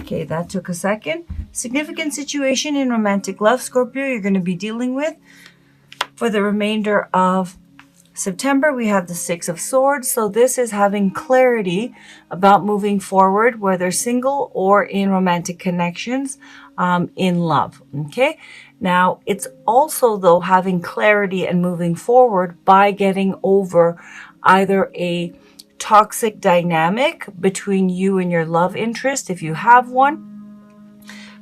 Okay, that took a second. Significant situation in romantic love, Scorpio, you're going to be dealing with for the remainder of September. We have the Six of Swords. So this is having clarity about moving forward, whether single or in romantic connections, in love. Okay. Now it's also though having clarity and moving forward by getting over either a toxic dynamic between you and your love interest, if you have one,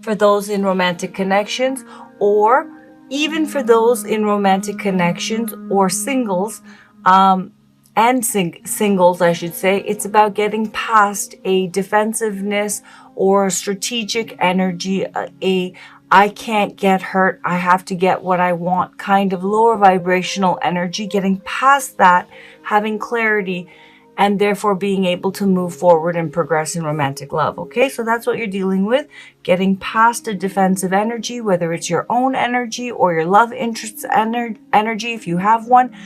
for those in romantic connections, or even for those in romantic connections or singles, singles, I should say, it's about getting past a defensiveness or strategic energy, a I can't get hurt, I have to get what I want kind of lower vibrational energy, getting past that, having clarity, and therefore being able to move forward and progress in romantic love. Okay, so that's what you're dealing with, getting past a defensive energy, whether it's your own energy or your love interest energy, if you have one.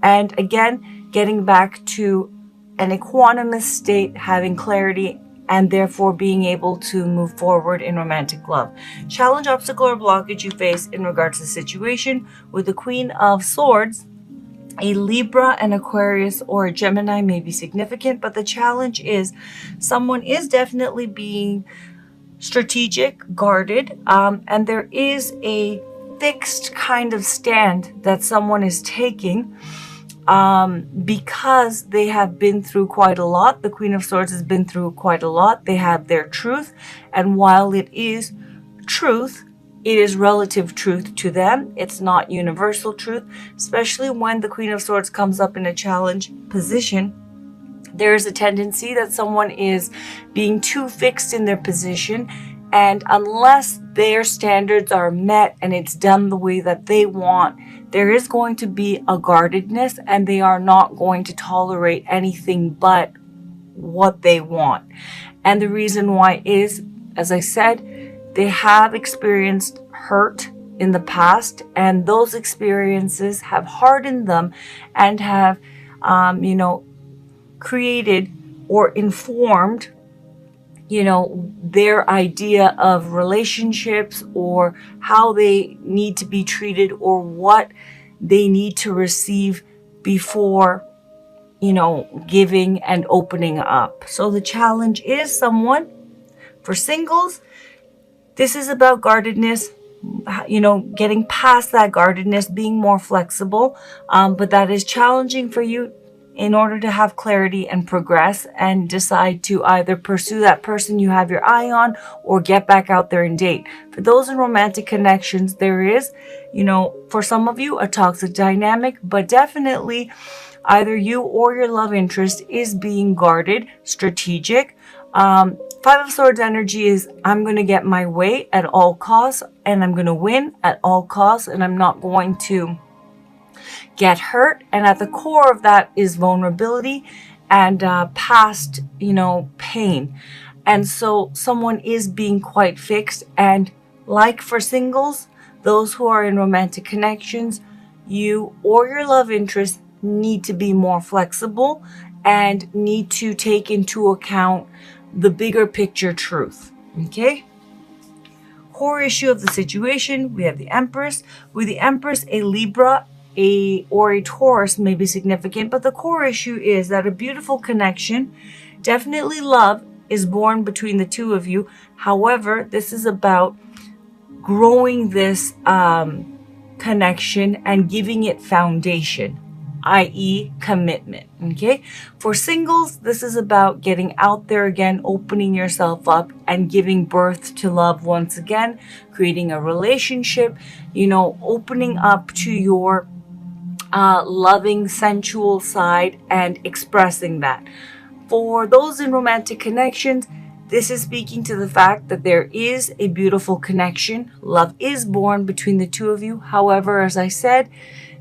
And again, getting back to an equanimous state, having clarity, and therefore being able to move forward in romantic love. Challenge, obstacle, or blockage you face in regards to the situation with the Queen of Swords. A Libra, an Aquarius, or a Gemini may be significant, but the challenge is someone is definitely being strategic, guarded, and there is a fixed kind of stand that someone is taking because they have been through quite a lot. The Queen of Swords has been through quite a lot. They have their truth, and while it is truth, it is relative truth to them. It's not universal truth, especially when the Queen of Swords comes up in a challenge position. There is a tendency that someone is being too fixed in their position, and unless their standards are met and it's done the way that they want, there is going to be a guardedness, and they are not going to tolerate anything but what they want. And the reason why is, as I said, they have experienced hurt in the past, and those experiences have hardened them and have, created or informed, their idea of relationships, or how they need to be treated, or what they need to receive before, giving and opening up. So the challenge is someone, for singles, this is about guardedness, getting past that guardedness, being more flexible. But that is challenging for you in order to have clarity and progress and decide to either pursue that person you have your eye on or get back out there and date. For those in romantic connections, there is, for some of you, a toxic dynamic, but definitely either you or your love interest is being guarded, strategic. Five of Swords energy is, I'm going to get my way at all costs, and I'm going to win at all costs, and I'm not going to get hurt. And at the core of that is vulnerability and past, pain. And so someone is being quite fixed. And like for singles, those who are in romantic connections, you or your love interest need to be more flexible and need to take into account the bigger picture truth. Okay? Core issue of the situation, we have the Empress. With the Empress, a Libra or a Taurus may be significant, but the core issue is that a beautiful connection, definitely love, is born between the two of you. However, this is about growing this connection and giving it foundation, i.e. commitment. Okay, for singles, this is about getting out there again, opening yourself up and giving birth to love once again, creating a relationship, opening up to your loving, sensual side and expressing that. For those in romantic connections, this is speaking to the fact that there is a beautiful connection. Love is born between the two of you. However, as I said,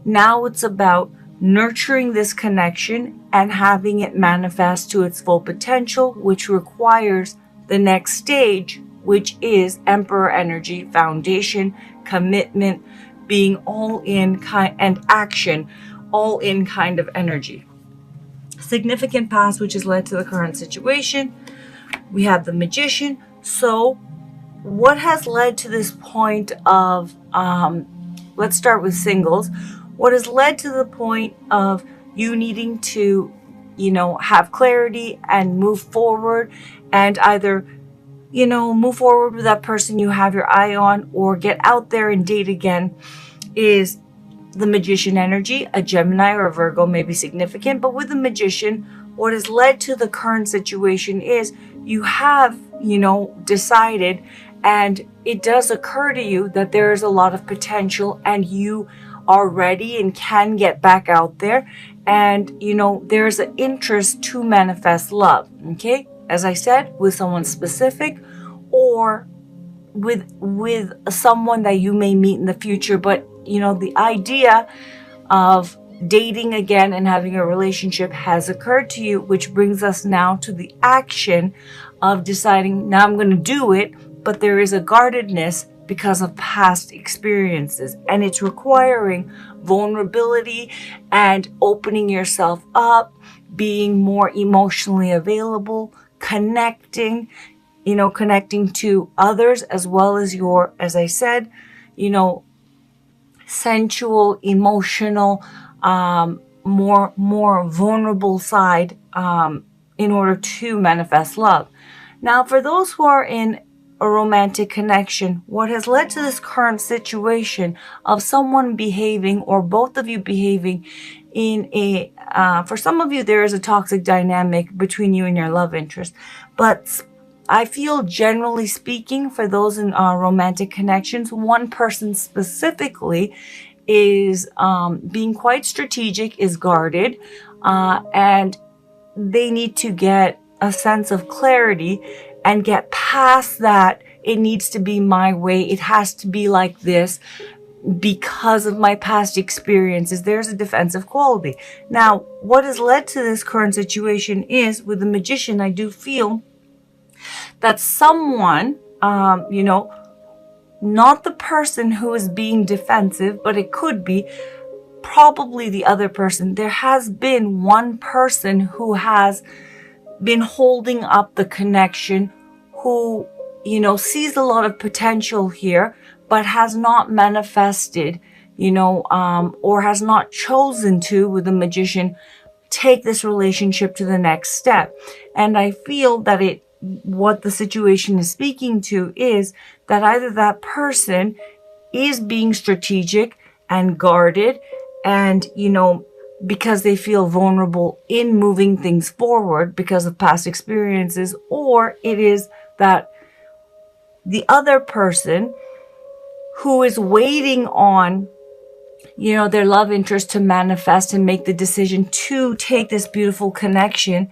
now it's about nurturing this connection and having it manifest to its full potential, which requires the next stage, which is Emperor energy, foundation, commitment, being all in kind, and action, all in kind of energy. Significant past, which has led to the current situation. We have the Magician. So what has led to this point of, let's start with singles. What has led to the point of you needing to, have clarity and move forward, and either, move forward with that person you have your eye on or get out there and date again, is the Magician energy. A Gemini or a Virgo may be significant, but with the Magician, what has led to the current situation is you have, decided, and it does occur to you that there is a lot of potential and you are ready and can get back out there. And, there's an interest to manifest love. Okay. As I said, with someone specific or with someone that you may meet in the future. But, the idea of dating again and having a relationship has occurred to you, which brings us now to the action of deciding, now I'm going to do it, but there is a guardedness because of past experiences, and it's requiring vulnerability and opening yourself up, being more emotionally available, connecting to others, as well as your, as I said, sensual, emotional, more vulnerable side, in order to manifest love. Now, for those who are in a romantic connection, what has led to this current situation of someone behaving, or both of you behaving in a, for some of you, there is a toxic dynamic between you and your love interest. But I feel, generally speaking, for those in romantic connections, one person specifically is being quite strategic, is guarded, and they need to get a sense of clarity and get past that. It needs to be my way. It has to be like this because of my past experiences. There's a defensive quality. Now, what has led to this current situation is, with the Magician, I do feel that someone, not the person who is being defensive, but it could be probably the other person. There has been one person who has been holding up the connection, who, sees a lot of potential here, but has not manifested, or has not chosen to, with the Magician, take this relationship to the next step. And I feel that what the situation is speaking to is that either that person is being strategic and guarded, and, because they feel vulnerable in moving things forward because of past experiences, or it is that the other person who is waiting on, their love interest to manifest and make the decision to take this beautiful connection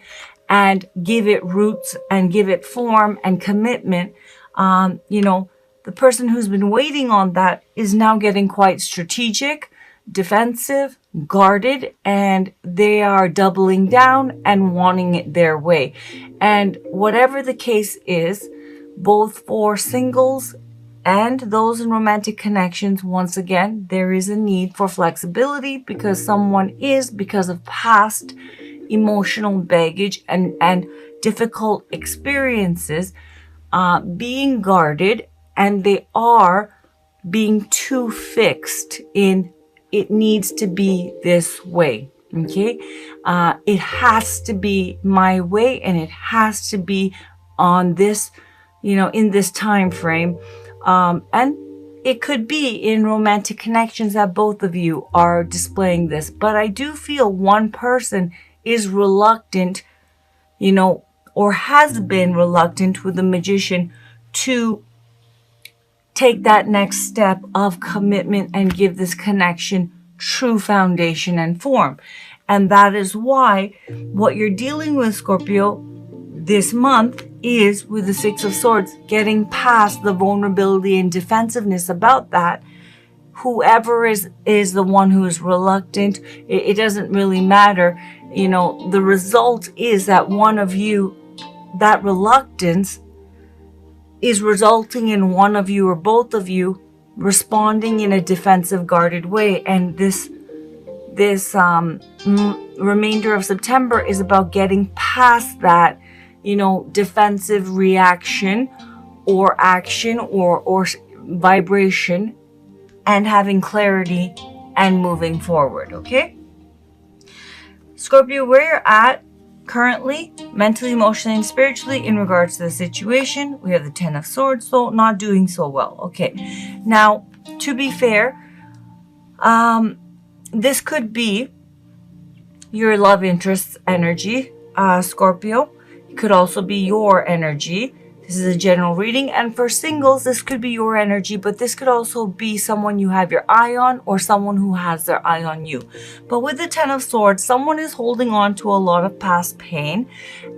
and give it roots and give it form and commitment. The person who's been waiting on that is now getting quite strategic, defensive, guarded, and they are doubling down and wanting it their way. And whatever the case is, both for singles and those in romantic connections, once again, there is a need for flexibility because someone is, because of past emotional baggage and difficult experiences, being guarded, and they are being too fixed in, it needs to be this way. Okay. It has to be my way, and it has to be on this, in this time frame. And it could be in romantic connections that both of you are displaying this, but I do feel one person is reluctant, or has been reluctant with the Magician to take that next step of commitment and give this connection true foundation and form. And that is why what you're dealing with, Scorpio, this month is with the Six of Swords, getting past the vulnerability and defensiveness about that. Whoever is the one who is reluctant, it doesn't really matter. The result is that one of you, that reluctance is resulting in one of you or both of you responding in a defensive, guarded way. And this remainder of September is about getting past that, defensive reaction or action or vibration and having clarity and moving forward, okay? Scorpio, where you're at currently, mentally, emotionally, and spiritually in regards to the situation, we have the Ten of Swords, so not doing so well, okay? Now, to be fair, this could be your love interest's energy, Scorpio. It could also be your energy. This is a general reading, and for singles, this could be your energy, but this could also be someone you have your eye on or someone who has their eye on you. But with the Ten of Swords, someone is holding on to a lot of past pain.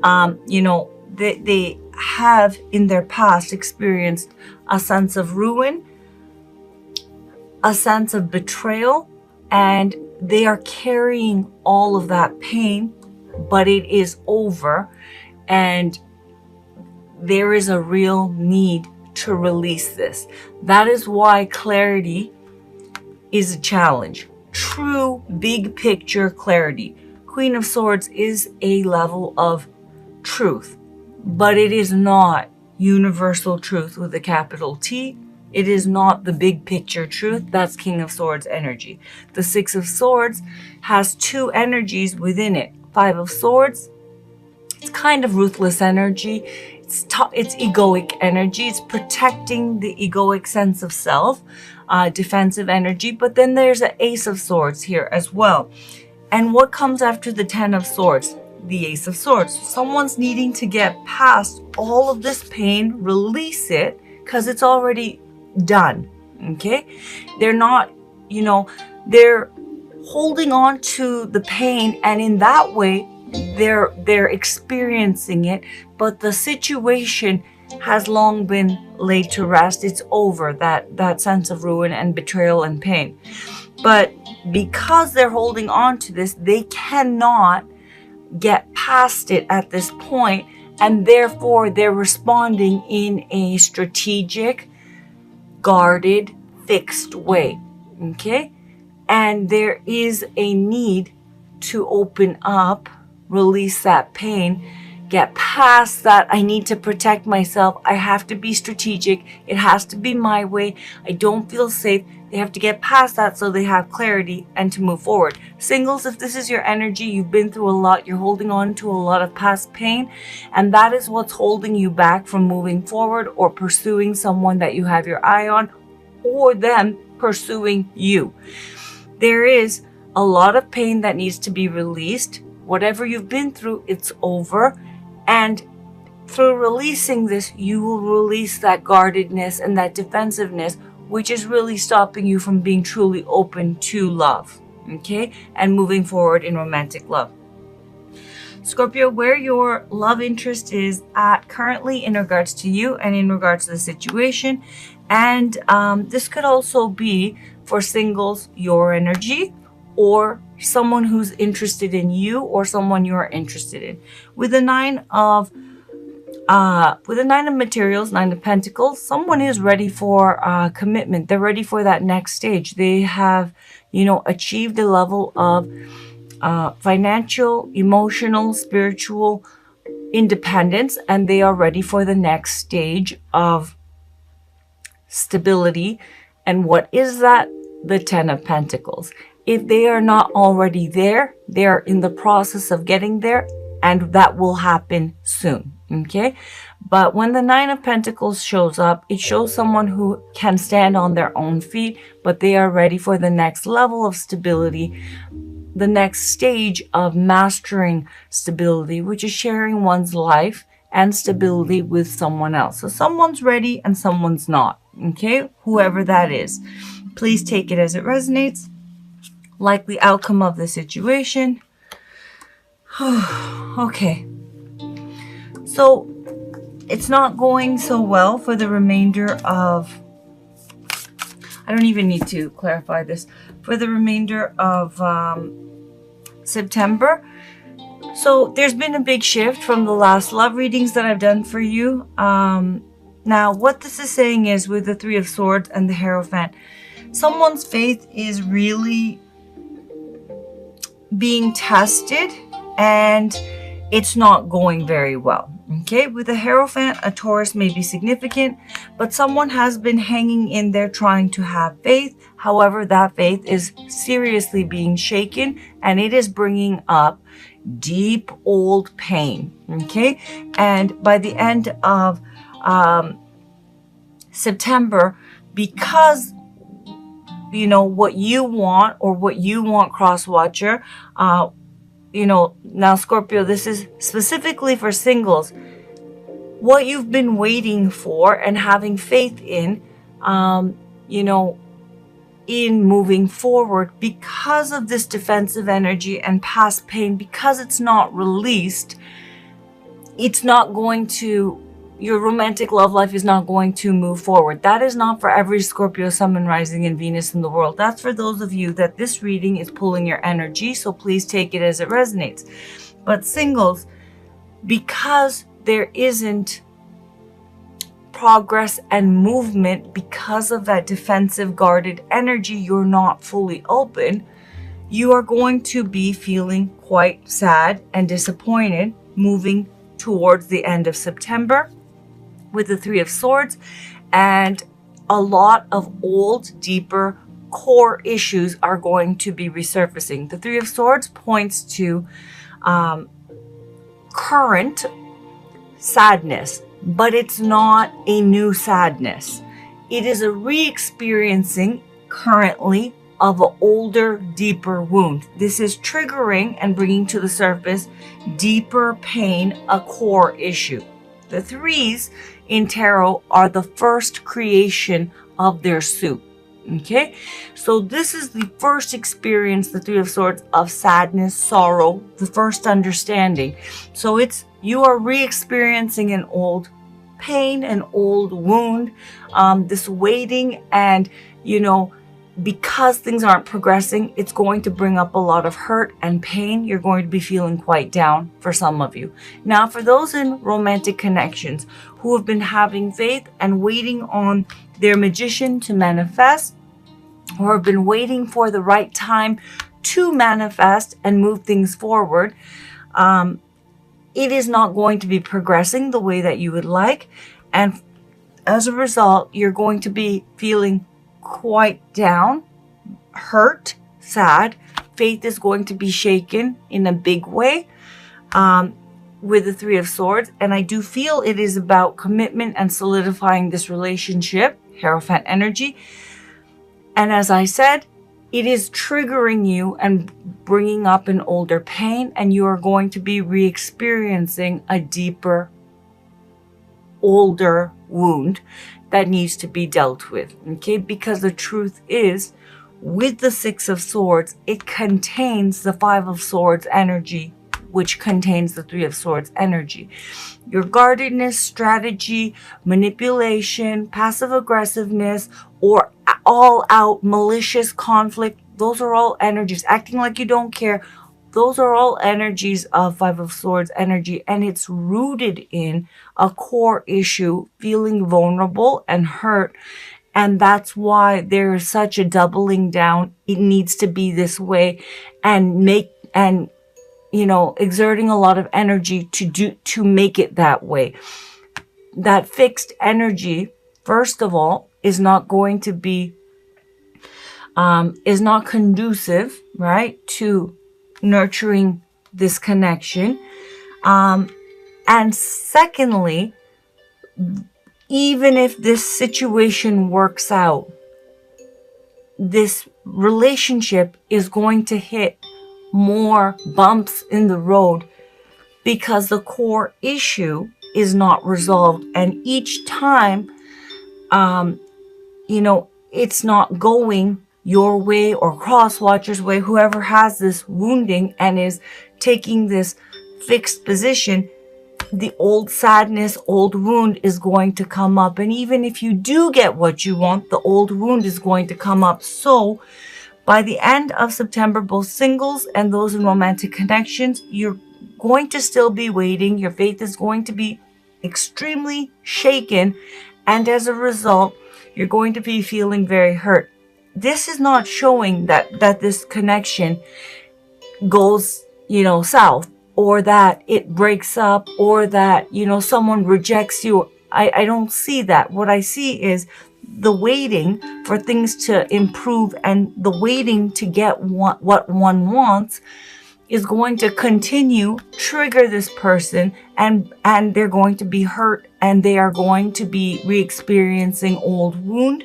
They have in their past experienced a sense of ruin, a sense of betrayal, and they are carrying all of that pain, but it is over, and there is a real need to release this. That is why clarity is a challenge. True big picture clarity. Queen of Swords is a level of truth, but it is not universal truth with a capital T. It is not the big picture truth. That's King of Swords energy. The Six of Swords has two energies within it. Five of Swords, it's kind of ruthless energy. It's egoic energy. It's protecting the egoic sense of self, defensive energy. But then there's an Ace of Swords here as well. And what comes after the Ten of Swords? The Ace of Swords. Someone's needing to get past all of this pain, release it, because it's already done. Okay? They're not, they're holding on to the pain, and in that way, they're experiencing it, but the situation has long been laid to rest. It's over, that sense of ruin and betrayal and pain. But because they're holding on to this, they cannot get past it at this point, and therefore they're responding in a strategic, guarded, fixed way. Okay? And there is a need to open up, release that pain, get past that. I need to protect myself. I have to be strategic. It has to be my way. I don't feel safe. They have to get past that so they have clarity and to move forward. Singles, if this is your energy, you've been through a lot. You're holding on to a lot of past pain, and that is what's holding you back from moving forward or pursuing someone that you have your eye on, or them pursuing you. There is a lot of pain that needs to be released. Whatever you've been through, it's over. And through releasing this, you will release that guardedness and that defensiveness, which is really stopping you from being truly open to love, okay? And moving forward in romantic love. Scorpio, where your love interest is at currently in regards to you and in regards to the situation. And this could also be, for singles, your energy, or someone who's interested in you, or someone you're interested in. With the nine of materials, Nine of Pentacles, someone is ready for commitment. They're ready for that next stage. They have, achieved a level of financial, emotional, spiritual independence, and they are ready for the next stage of stability. And what is that? The Ten of Pentacles. If they are not already there, they are in the process of getting there, and that will happen soon, okay? But when the Nine of Pentacles shows up, it shows someone who can stand on their own feet, but they are ready for the next level of stability, the next stage of mastering stability, which is sharing one's life and stability with someone else. So someone's ready and someone's not, okay? Whoever that is. Please take it as it resonates. Likely outcome of the situation. Okay. So it's not going so well for the remainder of, I don't even need to clarify this, for the remainder of September. So there's been a big shift from the last love readings that I've done for you. Now, what this is saying is, with the Three of Swords and the Hierophant, someone's faith is really being tested, and it's not going very well, Okay, with a Hierophant, a Taurus may be significant, but someone has been hanging in there trying to have faith. However, that faith is seriously being shaken, and it is bringing up deep old pain. Okay, and by the end of September, because what you want, cross watcher, now Scorpio, this is specifically for singles. What you've been waiting for and having faith in, in moving forward, because of this defensive energy and past pain, because it's not released, it's not going to, your romantic love life is not going to move forward. That is not for every Scorpio, Sun, and Rising, and Venus in the world. That's for those of you that this reading is pulling your energy, so please take it as it resonates. But singles, because there isn't progress and movement, because of that defensive, guarded energy, you're not fully open, you are going to be feeling quite sad and disappointed moving towards the end of September with the Three of Swords, and a lot of old, deeper core issues are going to be resurfacing. The Three of Swords points to current sadness, but it's not a new sadness. It is a re-experiencing currently of an older, deeper wound. This is triggering and bringing to the surface deeper pain, a core issue. The threes in tarot are the first creation of their soup. Okay, so this is the first experience, the Three of Swords, of sadness, sorrow, the first understanding. So you are re-experiencing an old pain, an old wound, this waiting, and because things aren't progressing, it's going to bring up a lot of hurt and pain. You're going to be feeling quite down for some of you. Now, for those in romantic connections who have been having faith and waiting on their magician to manifest, or have been waiting for the right time to manifest and move things forward, it is not going to be progressing the way that you would like. And as a result, you're going to be feeling quite down, hurt, sad. Faith is going to be shaken in a big way with the Three of Swords. And I do feel it is about commitment and solidifying this relationship, Hierophant energy. And as I said, it is triggering you and bringing up an older pain, and you are going to be re-experiencing a deeper, older wound that needs to be dealt with. Okay, because the truth is, with the Six of Swords, it contains the Five of Swords energy, which contains the Three of Swords energy. Your guardedness, strategy, manipulation, passive aggressiveness, or all out malicious conflict, those are all energies. Acting like you don't care, those are all energies of Five of Swords energy, and it's rooted in a core issue, feeling vulnerable and hurt. And that's why there is such a doubling down. It needs to be this way, and exerting a lot of energy to make it that way. That fixed energy, first of all, is not going to be, is not conducive, right, to nurturing this connection. And secondly, even if this situation works out, this relationship is going to hit more bumps in the road because the core issue is not resolved. And each time, it's not going your way or crosswatcher's way, whoever has this wounding and is taking this fixed position, the old sadness, old wound is going to come up. And even if you do get what you want, the old wound is going to come up. So by the end of September, both singles and those in romantic connections, you're going to still be waiting. Your faith is going to be extremely shaken. And as a result, you're going to be feeling very hurt. This is not showing that this connection goes, south, or that it breaks up, or that, someone rejects you. I don't see that. What I see is the waiting for things to improve, and the waiting to get what one wants is going to continue, trigger this person, and they're going to be hurt, and they are going to be re-experiencing old wound,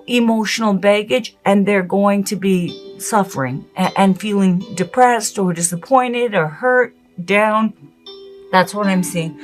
emotional baggage, and they're going to be suffering and feeling depressed or disappointed or hurt, down. That's what I'm seeing.